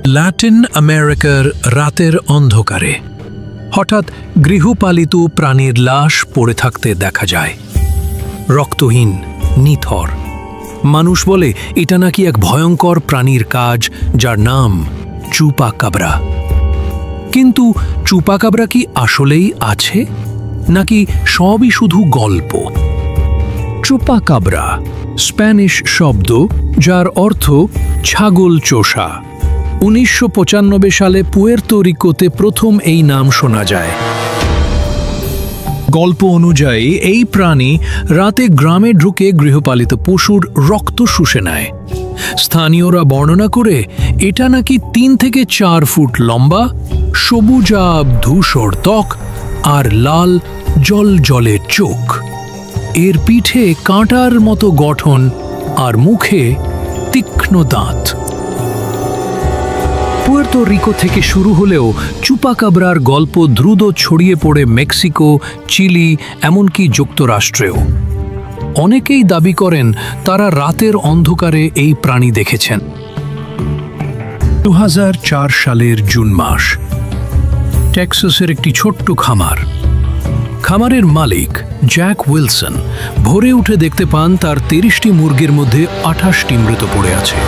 Latin আমেরিকার রাতের অন্ধকারে হঠাৎ গৃহপালিত প্রাণীর লাশ পড়ে থাকতে দেখা যায়। রক্তহীন, নিথর। মানুষ বলে এটা নাকি এক ভয়ঙ্কর প্রাণীর কাজ, যার নাম চুপাকাব্রা। কিন্তু চুপাকাব্রা কি আসলেই আছে, নাকি সবই শুধু গল্প? চুপাকাব্রা স্প্যানিশ শব্দ, যার অর্থ ছাগল চোষা। 1995 সালে পুয়ের্তো রিকোতে প্রথম এই নাম শোনা যায়। গল্প অনুযায়ী এই প্রাণী রাতে গ্রামে ঢুকে গৃহপালিত পশুর রক্ত শুষে নেয়। স্থানীয়রা বর্ণনা করে এটা নাকি 3 থেকে 4 ফুট লম্বা, সবুজাভ ধূসর ত্বক আর লাল জলজলে চোখ। এর পিঠে কাঁটার মতো গঠন আর মুখে তীক্ষ্ণ দাঁত। পুয়ের্তো রিকো থেকে শুরু হলেও চুপাকাব্রার গল্প দ্রুত ছড়িয়ে পড়ে মেক্সিকো, চিলি, এমনকি যুক্তরাষ্ট্রেও। অনেকেই দাবি করেন তারা রাতের অন্ধকারে এই প্রাণী দেখেছেন। 2004 সালের জুন মাস, টেক্সাসের একটি ছোট্ট খামারের মালিক জ্যাক উইলসন ভোরে উঠে দেখতে পান তার 30টি মুরগির মধ্যে 28টি মৃত পড়ে আছে।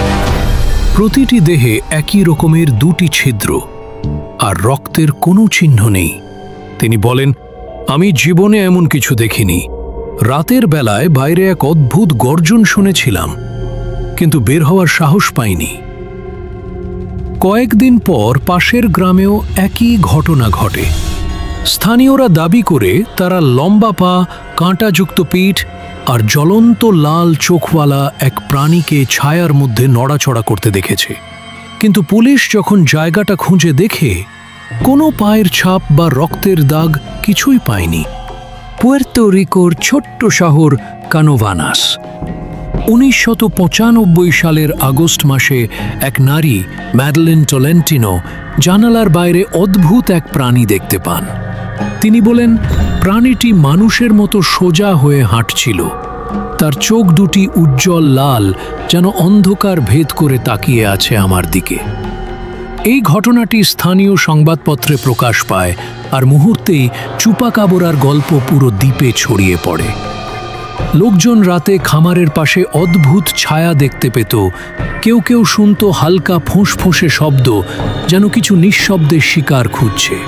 প্রতিটি দেহে একই রকমের 2টি ছিদ্র, আর রক্তের কোনো চিহ্ন নেই। তিনি বলেন, আমি জীবনে এমন কিছু দেখিনি। রাতের বেলায় বাইরে এক অদ্ভুত গর্জন শুনেছিলাম, কিন্তু বের হওয়ার সাহস পাইনি। কয়েকদিন পর পাশের গ্রামেও একই ঘটনা ঘটে। স্থানীয়রা দাবি করে তারা লম্বা পা, কাঁটাযুক্ত পিঠ আর জ্বলন্ত লাল চোখওয়ালা এক প্রাণীকে ছায়ার মধ্যে নড়াচড়া করতে দেখেছে। কিন্তু পুলিশ যখন জায়গাটা খুঁজে দেখে, কোনো পায়ের ছাপ বা রক্তের দাগ কিছুই পায়নি। পুয়ের্তো রিকোর ছোট্ট শহর কানোভানাস। 1995 সালের আগস্ট মাসে এক নারী, ম্যাডেলিন টলেন্টিনো, জানালার বাইরে অদ্ভুত এক প্রাণী দেখতে পান। তিনি বলেন, প্রাণীটি মানুষের মতো সোজা হয়ে হাঁটছিল। তার চোখ দুটি উজ্জ্বল লাল, যেন অন্ধকার ভেদ করে তাকিয়ে আছে আমার দিকে। এই ঘটনাটি স্থানীয় সংবাদপত্রে প্রকাশ পায়, আর মুহূর্তেই চুপাকাব্রার গল্প পুরো দ্বীপে ছড়িয়ে পড়ে। লোকজন রাতে খামারের পাশে অদ্ভুত ছায়া দেখতে পেত। কেউ কেউ শুনত হালকা ফোঁসফোঁসে শব্দ, যেন কিছু নিঃশব্দে শিকার খুঁজছে।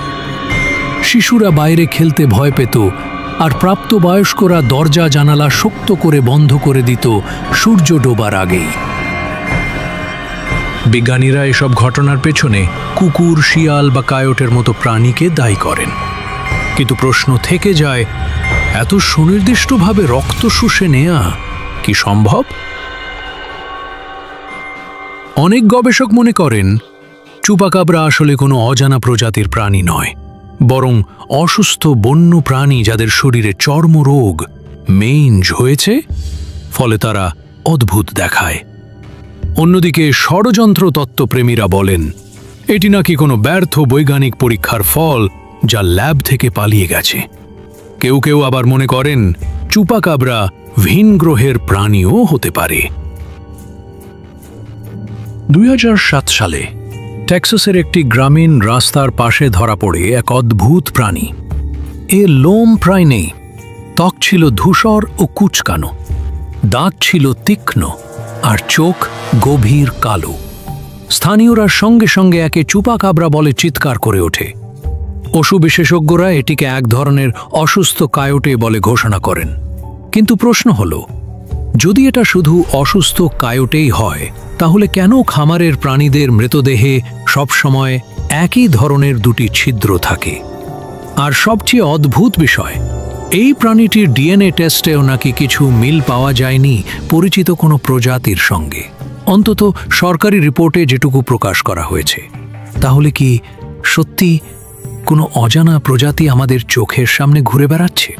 শিশুরা বাইরে খেলতে ভয় পেত, আর প্রাপ্তবয়স্করা দরজা জানালা শক্ত করে বন্ধ করে দিত সূর্য ডোবার আগেই। বিজ্ঞানীরা এসব ঘটনার পেছনে কুকুর, শিয়াল বা কায়োটের মতো প্রাণীকে দায়ী করেন। কিন্তু প্রশ্ন থেকে যায়, এত সুনির্দিষ্টভাবে রক্ত শুষে নেয়া কি সম্ভব? অনেক গবেষক মনে করেন চুপাকাব্রা আসলে কোনো অজানা প্রজাতির প্রাণী নয়, বরং অসুস্থ বন্য প্রাণী যাদের শরীরে চর্মরোগ, মেইনজ হয়েছে, ফলে তারা অদ্ভুত দেখায়। অন্যদিকে ষড়যন্ত্র তত্ত্বপ্রেমীরা বলেন এটি নাকি কোনো ব্যর্থ বৈজ্ঞানিক পরীক্ষার ফল, যা ল্যাব থেকে পালিয়ে গেছে। কেউ কেউ আবার মনে করেন চুপাকাব্রা ভিন গ্রহের প্রাণীও হতে পারে। 2007 সালে টেক্সাসের একটি গ্রামীণ রাস্তার পাশে ধরা পড়ে এক অদ্ভুত প্রাণী। এর লোম প্রায় নেই, ত্বক ছিল ধূসর ও কুচকানো, দাঁত ছিল তীক্ষ্ণ, আর চোখ গভীর কালো। স্থানীয়রা সঙ্গে সঙ্গে একে চুপাকাব্রা বলে চিৎকার করে ওঠে। পশু বিশেষজ্ঞরা এটিকে এক ধরনের অসুস্থ কায়োটে বলে ঘোষণা করেন। কিন্তু প্রশ্ন হল, যদি এটা শুধু অসুস্থ কায়োটেই হয়, তাহলে কেন খামারের প্রাণীদের মৃতদেহে সবসময় একই ধরনের 2টি ছিদ্র থাকে? আর সবচেয়ে অদ্ভুত বিষয়, এই প্রাণীটির ডিএনএ টেস্টেও নাকি কিছু মিল পাওয়া যায়নি পরিচিত কোনো প্রজাতির সঙ্গে, অন্তত সরকারি রিপোর্টে যেটুকু প্রকাশ করা হয়েছে। তাহলে কি সত্যি কোনো অজানা প্রজাতি আমাদের চোখের সামনে ঘুরে বেড়াচ্ছে?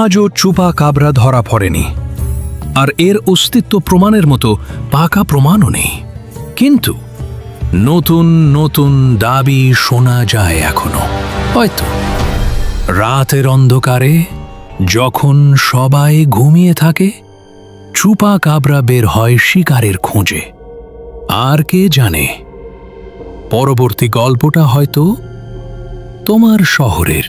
আজও চুপাকাব্রা ধরা পড়েনি, আর এর অস্তিত্ব প্রমাণের মতো পাকা প্রমাণও নেই। কিন্তু নতুন নতুন দাবি শোনা যায় এখনো। হয়তো রাতের অন্ধকারে, যখন সবাই ঘুমিয়ে থাকে, চুপাকাব্রা বের হয় শিকারের খোঁজে। আর কে জানে, পরবর্তী গল্পটা হয়তো তোমার শহরের।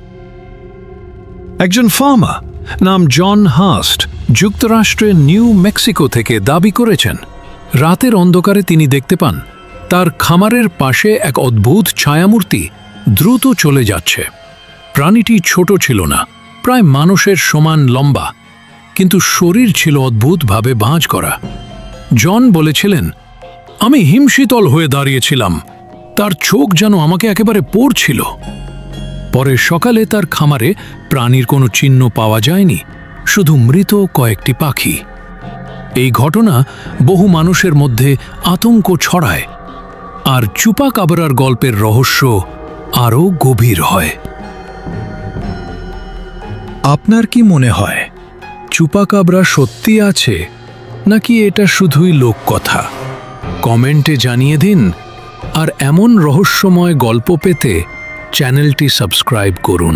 একজন ফার্মার নাম জন হাস্ট যুক্তরাষ্ট্রের নিউ মেক্সিকো থেকে দাবি করেছেন, রাতের অন্ধকারে তিনি দেখতে পান তার খামারের পাশে এক অদ্ভুত ছায়ামূর্তি দ্রুত চলে যাচ্ছে। প্রাণীটি ছোট ছিল না, প্রায় মানুষের সমান লম্বা, কিন্তু শরীর ছিল অদ্ভুতভাবে ভাঁজ করা। জন বলেছিলেন, আমি হিমশীতল হয়ে দাঁড়িয়েছিলাম, তার চোখ যেন আমাকে একেবারে পড়ছিল। পরের সকালে তার খামারে প্রাণীর কোনো চিহ্ন পাওয়া যায়নি, শুধু মৃত কয়েকটি পাখি। এই ঘটনা বহু মানুষের মধ্যে আতঙ্ক ছড়ায়, আর চুপাকাবরার গল্পের রহস্য আরও গভীর হয়। আপনার কি মনে হয়, চুপাকাবরা সত্যি আছে নাকি এটা শুধুই লোককথা? কমেন্টে জানিয়ে দিন, আর এমন রহস্যময় গল্প পেতে চ্যানেলটি সাবস্ক্রাইব করুন।